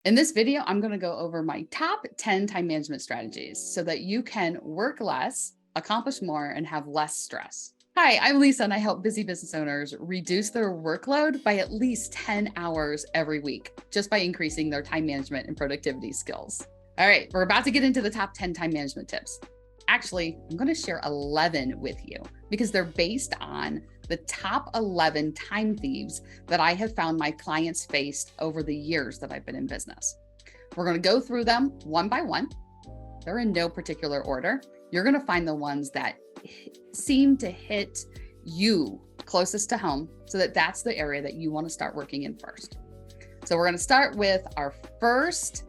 In this video, I'm going to go over my top 10 time management strategies so that you can work less, accomplish more, and have less stress. Hi, I'm Lisa, and I help busy business owners reduce their workload by at least 10 hours every week, just by increasing their time management and productivity skills. All right, we're about to get into the top 10 time management tips. Actually, I'm going to share 11 with you because they're based on the top 11 time thieves that I have found my clients faced over the years that I've been in business. We're going to go through them one by one. They're in no particular order. You're going to find the ones that seem to hit you closest to home, so that's the area that you want to start working in first. So we're going to start with our first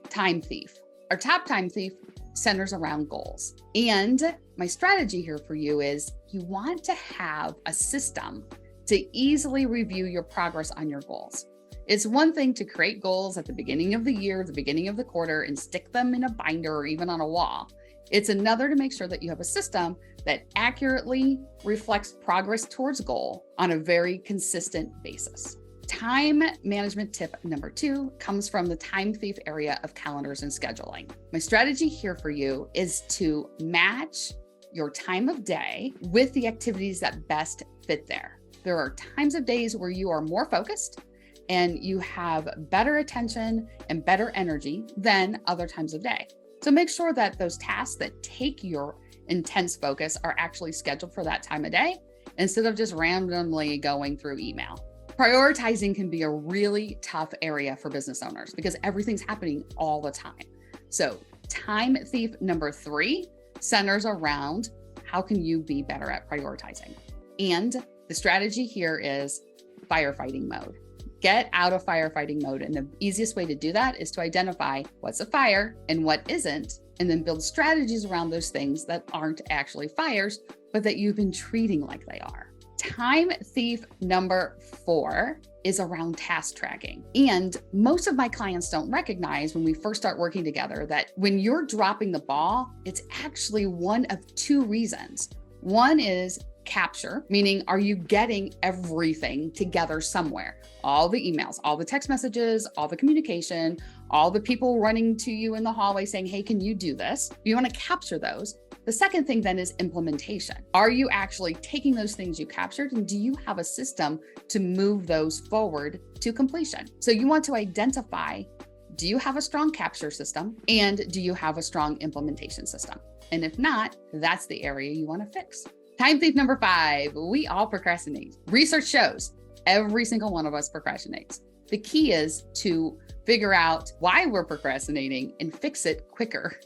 time thief. Our top time thief centers around goals. And my strategy here for you is you want to have a system to easily review your progress on your goals. It's one thing to create goals at the beginning of the year, the beginning of the quarter, and stick them in a binder or even on a wall. It's another to make sure that you have a system that accurately reflects progress towards goal on a very consistent basis. Time management tip number 2 comes from the time thief area of calendars and scheduling. My strategy here for you is to match your time of day with the activities that best fit there. There are times of days where you are more focused and you have better attention and better energy than other times of day. So make sure that those tasks that take your intense focus are actually scheduled for that time of day instead of just randomly going through email. Prioritizing can be a really tough area for business owners because everything's happening all the time. So time thief number 3 centers around how can you be better at prioritizing? And the strategy here is firefighting mode. Get out of firefighting mode. And the easiest way to do that is to identify what's a fire and what isn't, and then build strategies around those things that aren't actually fires, but that you've been treating like they are. Time thief number 4 is around task tracking. And most of my clients don't recognize when we first start working together that when you're dropping the ball, it's actually one of 2 reasons. One is capture, meaning are you getting everything together somewhere? All the emails, all the text messages, all the communication, all the people running to you in the hallway saying, hey, can you do this? You want to capture those. The second thing then is implementation. Are you actually taking those things you captured, and do you have a system to move those forward to completion? So you want to identify, do you have a strong capture system, and do you have a strong implementation system? And if not, that's the area you want to fix. Time thief number 5, we all procrastinate. Research shows every single one of us procrastinates. The key is to figure out why we're procrastinating and fix it quicker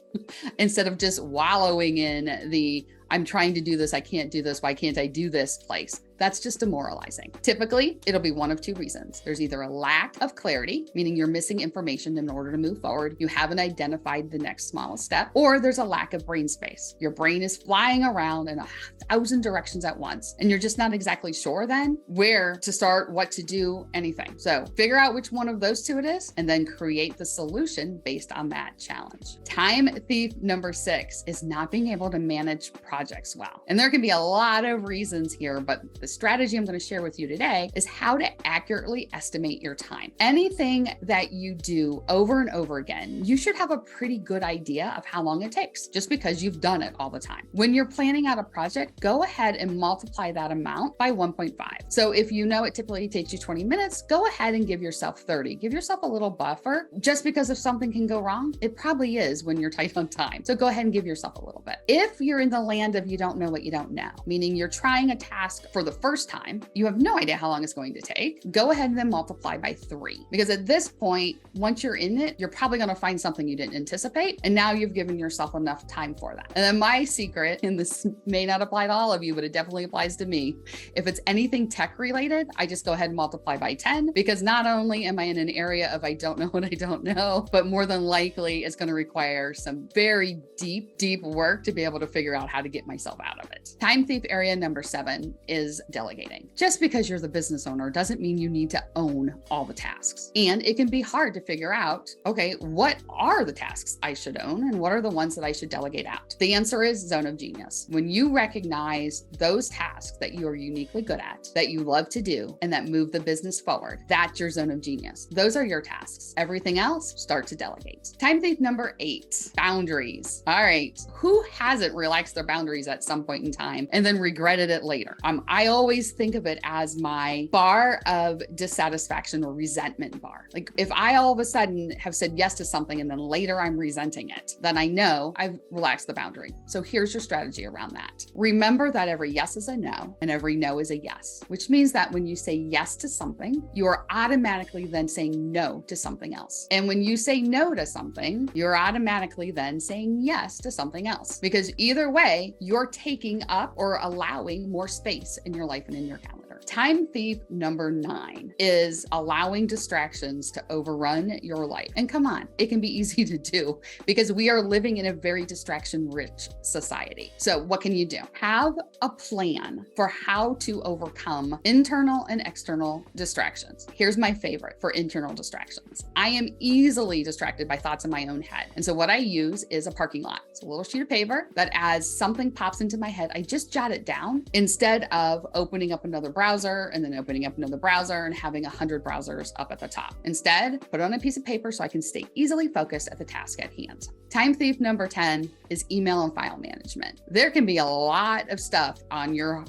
instead of just wallowing in the I'm trying to do this, I can't do this, why can't I do this place. That's just demoralizing. Typically, it'll be one of 2 reasons. There's either a lack of clarity, meaning you're missing information in order to move forward. You haven't identified the next smallest step, or there's a lack of brain space. Your brain is flying around in 1,000 directions at once, and you're just not exactly sure then where to start, what to do, anything. So figure out which one of those 2 it is, and then create the solution based on that challenge. Time thief number 6 is not being able to manage projects well. And there can be a lot of reasons here, but the strategy I'm going to share with you today is how to accurately estimate your time. Anything that you do over and over again, you should have a pretty good idea of how long it takes just because you've done it all the time. When you're planning out a project, go ahead and multiply that amount by 1.5. So if you know it typically takes you 20 minutes, go ahead and give yourself 30. Give yourself a little buffer just because if something can go wrong, it probably is when you're tight on time. So go ahead and give yourself a little bit. If you're in the land of you don't know what you don't know, meaning you're trying a task for the first time, you have no idea how long it's going to take, go ahead and then multiply by 3. Because at this point, once you're in it, you're probably going to find something you didn't anticipate. And now you've given yourself enough time for that. And then my secret, and this may not apply to all of you, but it definitely applies to me. If it's anything tech related, I just go ahead and multiply by 10, because not only am I in an area of I don't know what I don't know, but more than likely it's going to require some very deep work to be able to figure out how to get myself out of it. Time thief area number 7 is delegating. Just because you're the business owner doesn't mean you need to own all the tasks. And it can be hard to figure out, okay, what are the tasks I should own and what are the ones that I should delegate out? The answer is zone of genius. When you recognize those tasks that you are uniquely good at, that you love to do, and that move the business forward, that's your zone of genius. Those are your tasks. Everything else, start to delegate. Time thief number 8, boundaries. All right, who hasn't relaxed their boundaries at some point in time and then regretted it later? I always think of it as my bar of dissatisfaction or resentment bar. Like if I all of a sudden have said yes to something and then later I'm resenting it, then I know I've relaxed the boundary. So here's your strategy around that. Remember that every yes is a no and every no is a yes, which means that when you say yes to something, you are automatically then saying no to something else. And when you say no to something, you're automatically then saying yes to something else, because either way, you're taking up or allowing more space in your life and in your calendar. Time thief number 9 is allowing distractions to overrun your life. And come on, it can be easy to do because we are living in a very distraction-rich society. So what can you do? Have a plan for how to overcome internal and external distractions. Here's my favorite for internal distractions. I am easily distracted by thoughts in my own head. And so what I use is a parking lot. It's a little sheet of paper that as something pops into my head, I just jot it down instead of opening up another browser and then opening up another browser and having 100 browsers up at the top. Instead, put it on a piece of paper so I can stay easily focused at the task at hand. Time thief number 10 is email and file management. There can be a lot of stuff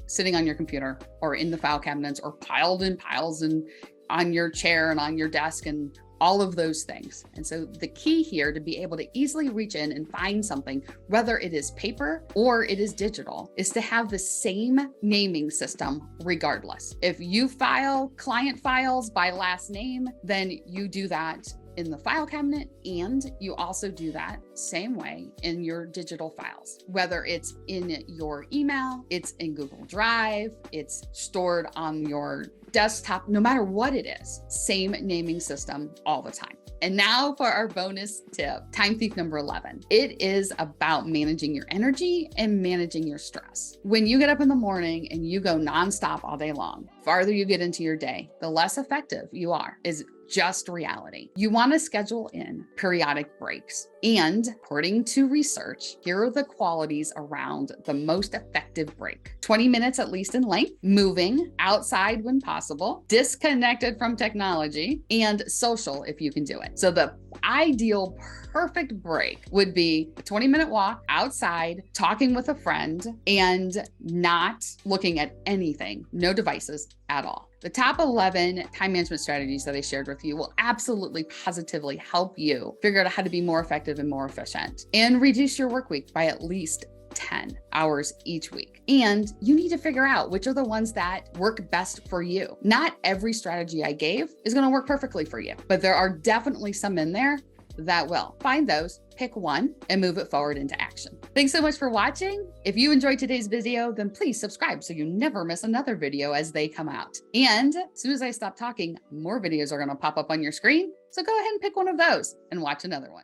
sitting on your computer or in the file cabinets or piled in piles and on your chair and on your desk and all of those things. And so the key here to be able to easily reach in and find something, whether it is paper or it is digital, is to have the same naming system regardless. If you file client files by last name, then you do that in the file cabinet, and you also do that same way in your digital files, whether it's in your email, it's in Google Drive, it's stored on your desktop, no matter what it is, same naming system all the time. And now for our bonus tip, time thief number 11. It is about managing your energy and managing your stress. When you get up in the morning and you go nonstop all day long, farther you get into your day, the less effective you are, is just reality. You want to schedule in periodic breaks. And according to research, here are the qualities around the most effective break. 20 minutes at least in length, moving, outside when possible, disconnected from technology, and social if you can do it. So the ideal perfect break would be a 20-minute walk outside, talking with a friend, and not looking at anything, no devices at all. The top 11 time management strategies that I shared with you will absolutely positively help you figure out how to be more effective and more efficient and reduce your work week by at least 10 hours each week. And you need to figure out which are the ones that work best for you. Not every strategy I gave is going to work perfectly for you, but there are definitely some in there that will. Find those, pick one, and move it forward into action. Thanks so much for watching. If you enjoyed today's video, then please subscribe so you never miss another video as they come out. And as soon as I stop talking, more videos are going to pop up on your screen. So go ahead and pick one of those and watch another one.